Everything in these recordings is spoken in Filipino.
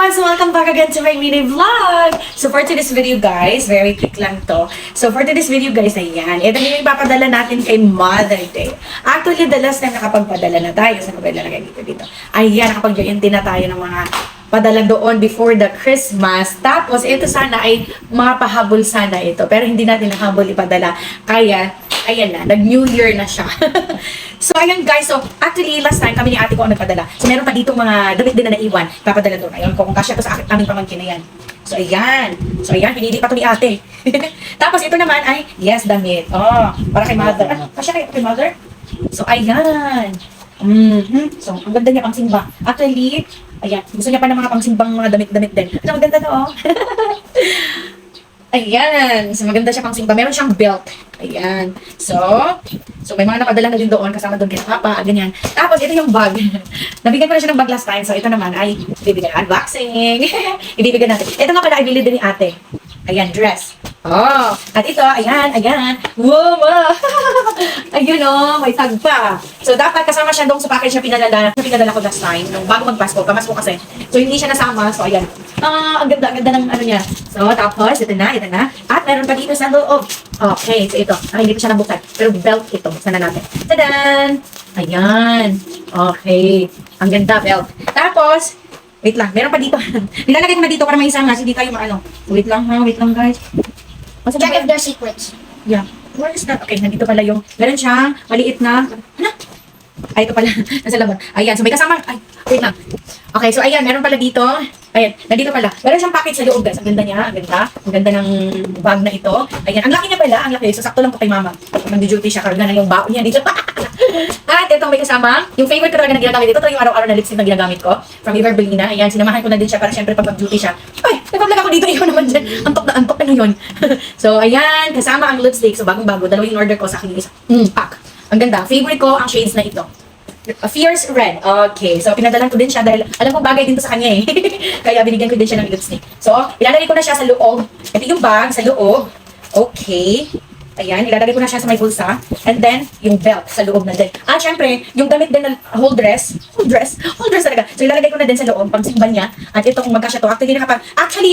So welcome back again to my mini vlog. So for today's video guys, very quick lang to. So for today's video guys, ayan. Ito yung ipapadala natin kay Mother Day. Actually, the last time nakapagpadala na tayo. Saan ba ilalagay dito? Ayan, nakapag-join din na tayo ng mga padala doon before the Christmas. Tapos, ito sana ay mga pahabol sana ito. Pero hindi natin nahabol ipadala. Kaya, ayan na, nag-New Year na siya. So, ayan guys. So, actually, last time kami ni ate ko ang nagpadala. So, meron pa dito mga damit din na naiwan. Papadala doon. Ayun ko, kung kasya to sa aming pamangkin na yan. So, ayan. So, ayan, pinili pa to ni ate. Tapos, ito naman ay, yes, damit. Oh, para kay Mother. Kasya kay Mother? So, ayan. So, ang ganda niya pang simba. Actually, ayan, gusto niya pa ng mga pangsimbang mga damit-damit din. Ito, maganda to, oh. Ayan, so maganda siya pang simba. Meron siyang belt. Ayan. So may mga napadala na din doon, kasama doon kay Papa, ganyan. Tapos, ito yung bag. Nabigyan ko na siya ng bag last time. So, ito naman ay ibibigay unboxing. Ibibigay natin. Ito nga pala, ibili din ni ate. Ayan, dress. Oh, at ito, ayan. Wow, wow. Ayun oh, may tag pa. So, dapat kasama siya doon sa package na pinadala ko last time. Nung bago mag-Pasko, pamasko kasi. So, hindi siya nasama. So, ayan. Ang ganda ng ano niya. So, tapos, ito na. At meron pa dito sa loob. Okay, so ito. Hindi ko siya nabuksan. Pero belt ito. Buksan na natin. Tadan! Ayan. Okay. Ang ganda, belt. Tapos, wait lang. Meron pa dito. Nilalagay ko na dito para may isang kasi hindi tayo maano. Wait lang guys. Check if they're secrets. Yeah. Where is that? Okay, nandito pala yung, meron siyang maliit na, ano? Ay, ito pala. Nasa laban. Ayan, so may kasama, ay, wait lang. Okay, so ayan, meron pala dito. Ayan, nandito pala. Meron siyang package sa loob, guys. Ang ganda niya, ang ganda. Ang ganda ng bag na ito. Ayan, ang laki niya pala, ang laki. So, sakto lang po kay mama. Nag-duty siya, karga na yung baon niya dito. At ito may kasama, yung favorite ko talaga na ginagamit. Ito talaga yung araw-araw na lipstick na ginagamit ko. From Everbelina. Ayan, sinamahan ko na din siya para syempre pag mag-duty siya. Ay, nag-vlog ako dito. Iyon naman dyan. Antok na yun. So, ayan, kasama ang lipstick. So, bagong-bago. Dalawa yung order ko sa akin yung isa. Pack. Ang ganda. Favorite ko ang shades na ito. Fierce Red. Okay. So, pinadalan ko din siya dahil alam ko bagay din to sa kanya eh. Kaya binigyan ko din siya ng lipstick. So, ilalagay ko na siya sa loob. Ito yung bag sa loob. Okay. Ayan, ilalagay ko na siya sa may bulsa. And then, yung belt sa loob na din. At syempre, yung damit din na whole dress talaga. So, ilalagay ko na din sa loob, pang simba niya. At ito, kung magkasya to, actually,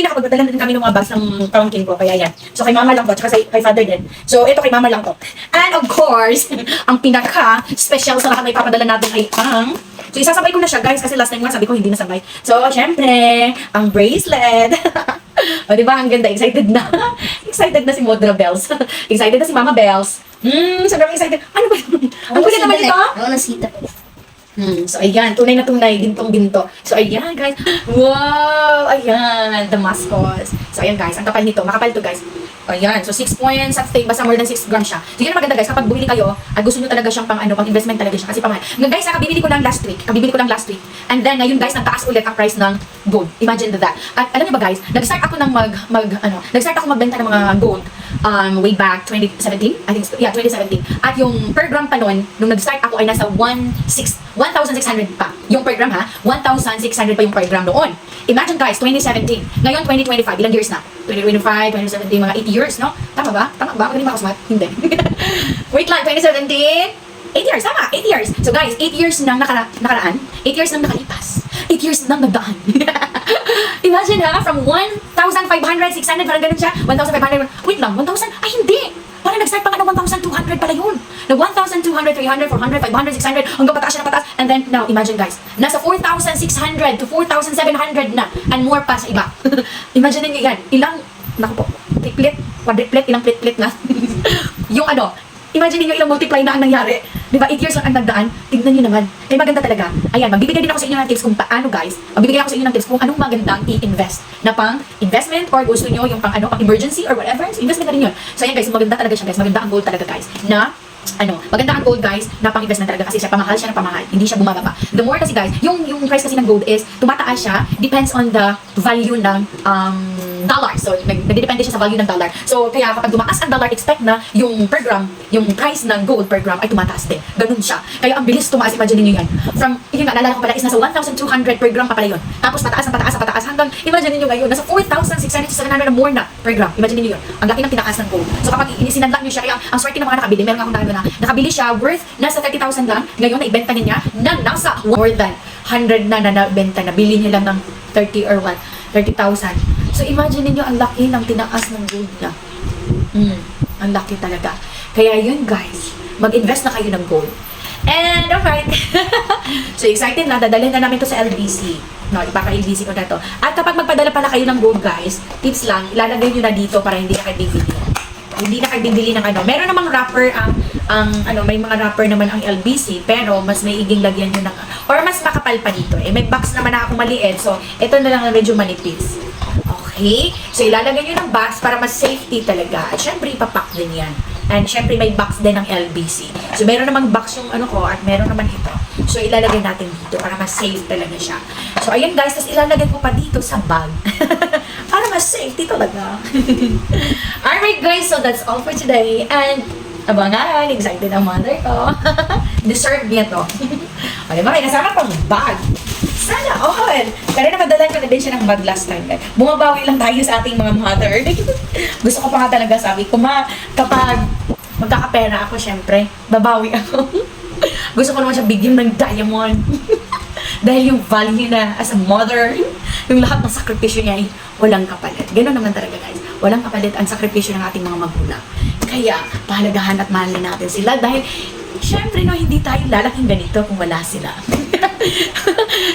nakapagdala din kami ng mga bags ng pamangkin ko. Kaya yan. So, kay mama lang to, tsaka kay father din. So, ito kay mama lang to. And of course, ang pinaka-special sa lahat na ipapadala natin ay ang... So, isasabay ko na siya, guys, kasi last time nga sabi ko hindi nasabay. So, syempre, ang bracelet. O, diba? Ang ganda. Excited na. Excited na si Modra Bells. Excited na si Mama Bells. Sobrang excited. Ano ba? Ang kulit naman ito? I wanna see that. So, ayan. Tunay na tunay. Gintong-ginto. So, ayan, guys. Wow! Ayan. Damascus. So, ayan, guys. Ang kapal nito. Makapal to, guys. Ayan. So, 6 point something. Basta more than 6 grams siya. So, yun ang maganda, guys. Kapag bumili kayo, at gusto nyo talaga siyang pang investment talaga siya. Kasi pamahal. Ngayon, guys, kabibili ko lang last week. And then, ngayon, guys, nagtaas ulit ang price ng gold. Imagine that. At alam niyo ba, guys, nag-start ako ng nag-start ako magbenta ng mga gold way back 2017. I think, yeah, 2017. At yung per gram pa noon, nung nag-start ako ay nasa 1,600 pa. Yung per gram, ha? 1,600 pa yung per gram noon. Imagine, guys, 2017. Ngayon, 2025. Ilang years na? 2025, 2017, mga 8 years, no? Tama ba? Magaling ba ako smart? Hindi. Wait lang, 2017? 8 years, tama, 8 years. So guys, 8 years nang nakaraan, 8 years nang nakalipas, 8 years nang nagdaan. Imagine ha, from 1,500, 600, parang ganun siya, 1,500, wait lang, 1,000, ay hindi! Parang nag-start pa ka ng 1,200 pala yun. Na 1,200, 300, 400, 500, 600, hanggang pataas siya ng pataas. And then, now, imagine guys, nasa 4,600 to 4,700 na, and more pa sa iba. Imagine niyo yan, ilang, naku po, triplet, quadriplet, ilang plit na. Yung imagine niyo ilang multiply na ang nangyari. Di ba? 8 years lang ang nagdaan. Tignan niyo naman. Ay, maganda talaga. Ayan, magbibigay din ako sa inyo ng tips kung paano, guys. Magbibigay ako sa inyo ng tips kung anong magandang i-invest na pang investment or gusto niyo yung pang emergency or whatever. So, investment na rin yun. So, ayan, guys. Maganda talaga siya, guys. Maganda ang gold talaga, guys. Na maganda ang gold, guys, na pang-investment talaga kasi pamahal siya ng pamahal. Hindi siya bumababa. The more kasi, guys, yung price kasi ng gold is tumataas siya depends on the value ng dollar. So, nagdedepende siya sa value ng dollar. So, kaya kapag tumaas ang dollar, expect na yung per gram, yung price ng gold per gram ay tumataas din. Ganun siya. Kaya ang bilis tumaas. Imagine niyo yan. From, yun nga, naalala ko pala is nasa 1,200 per gram pa pala yun. Tapos pataas hanggang, imagine niyo ngayon, nasa 4,600 to 700 na more na per gram. Imagine niyo yun. Ang laki ng tinaas ng gold. So, kapag sinanla niyo siya, kaya ang swerte ng mga nakabili, meron akong nakabili siya worth nasa 30,000 lang. Ngayon, naibenta niya ng nasa more than 100 na nabenta. Nabili niya lang ng 30 or what? 30,000. So, imagine niyo ang laki ng tinaas ng gold niya. Ang laki talaga. Kaya yun, guys. Mag-invest na kayo ng gold. And, alright. So, excited na. Dadalhin na namin to sa LBC. No, ipaka-LBC ko na to. At kapag magpadala pala kayo ng gold, guys, tips lang, ilalagay nyo na dito para hindi na kayo bibili. Hindi na kayo bibili ng ano. Meron namang wrapper may mga wrapper naman ang LBC, pero mas maiging lagyan nyo ng, or mas makapal pa dito. Eh, may box naman na ako maliit, so, ito na lang na medyo manipis. Okay? So, ilalagay nyo ng box para mas safety talaga. At syempre, ipapack din yan. And syempre, may box din ng LBC. So, meron namang box yung ano ko, at meron naman ito. So, ilalagay natin dito para mas safe talaga siya. So, ayun guys, tapos ilalagay ko pa dito sa bag. Para mas safety talaga. Alright guys, so that's all for today. And, abangan, excited ang mother ko. Deserve niya to. O, diba, may kasama pang bag. Sana all! Pero napadalan ko na din siya ng bag last time. Bumabawi lang tayo sa ating mga mother. Gusto ko pa nga talaga sabi ko, kapag magkakapera ako, syempre, babawi ako. Gusto ko naman siya bigyan ng diamond. Dahil yung value na as a mother, yung lahat ng sakripisyo niya ay walang kapalit. Ganoon naman talaga guys. Walang kapalit ang sakripisyo ng ating mga magulang. Kaya, pahalagahan at mahalin natin sila dahil syempre no, hindi tayo lalaking ganito kung wala sila.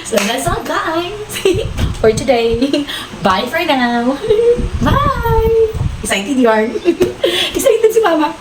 So that's all guys for today. Bye for now. Bye! Excited yarn. Excited si mama.